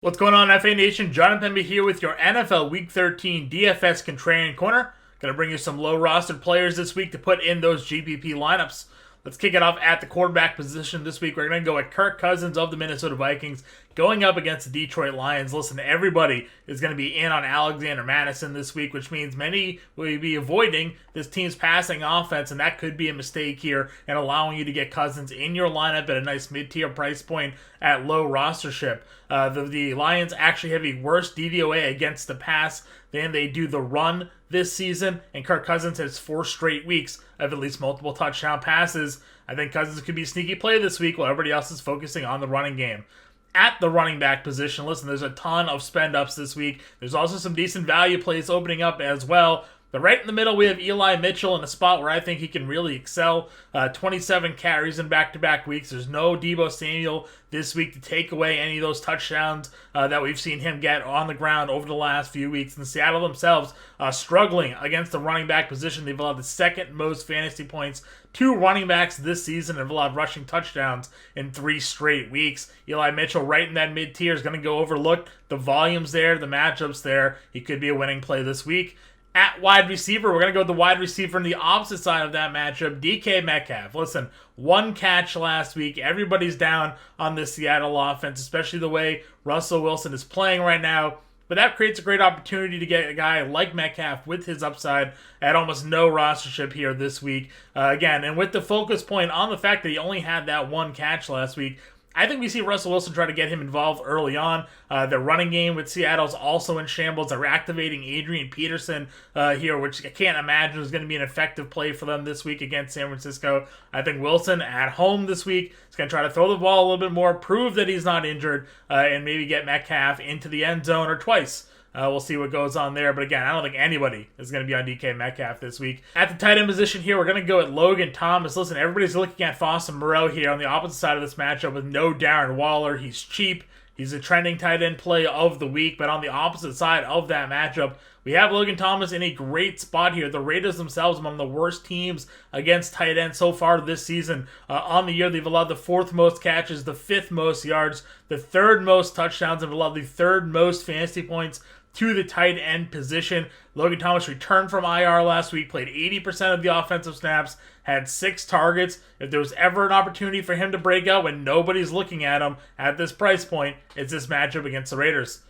What's going on, FA Nation? Jon Impemba here with your NFL Week 13 DFS Contrarian Corner. Going to bring you some low-rostered players this week to put in those GPP lineups. Let's kick it off at the quarterback position this week. We're going to go with Kirk Cousins of the Minnesota Vikings going up against the Detroit Lions. Listen, everybody is going to be in on Alexander Mattison this week, which means many will be avoiding this team's passing offense, and that could be a mistake here and allowing you to get Cousins in your lineup at a nice mid-tier price point at low rostership. The Lions actually have a worse DVOA against the pass than they do the run this season, and Kirk Cousins has 4 straight weeks of at least multiple touchdown passes. I think Cousins could be a sneaky play this week while everybody else is focusing on the running game. At the running back position, listen, there's a ton of spend-ups this week. There's also some decent value plays opening up as well. But right in the middle, we have Eli Mitchell in a spot where I think he can really excel. 27 carries in back-to-back weeks. There's no Deebo Samuel this week to take away any of those touchdowns that we've seen him get on the ground over the last few weeks. And Seattle themselves struggling against the running back position. They've allowed the second most fantasy points to running backs this season and have allowed rushing touchdowns in 3 straight weeks. Eli Mitchell right in that mid-tier is going to go overlooked. The volume's there, the matchup's there. He could be a winning play this week. At wide receiver, we're going to go with the wide receiver on the opposite side of that matchup, DK Metcalf. Listen, 1 catch last week. Everybody's down on this Seattle offense, especially the way Russell Wilson is playing right now. But that creates a great opportunity to get a guy like Metcalf with his upside at almost no rostership here this week. Again, and with the focus point on the fact that he only had that 1 catch last week, I think we see Russell Wilson try to get him involved early on. The running game with Seattle's also in shambles. They're activating Adrian Peterson here, which I can't imagine is going to be an effective play for them this week against San Francisco. I think Wilson at home this week is going to try to throw the ball a little bit more, prove that he's not injured, and maybe get Metcalf into the end zone or twice. We'll see what goes on there. But again, I don't think anybody is going to be on DK Metcalf this week. At the tight end position here, we're going to go at Logan Thomas. Listen, everybody's looking at Foster Moreau here on the opposite side of this matchup with no Darren Waller. He's cheap. He's a trending tight end play of the week. But on the opposite side of that matchup, we have Logan Thomas in a great spot here. The Raiders themselves among the worst teams against tight end so far this season. On the year, they've allowed the 4th most catches, the 5th most yards, the 3rd most touchdowns, and allowed the 3rd most fantasy points to the tight end position. Logan Thomas returned from IR last week, played 80% of the offensive snaps, had 6 targets. If there was ever an opportunity for him to break out when nobody's looking at him at this price point, it's this matchup against the Raiders.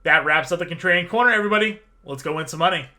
That wraps up the Contrarian Corner, everybody. Let's go win some money.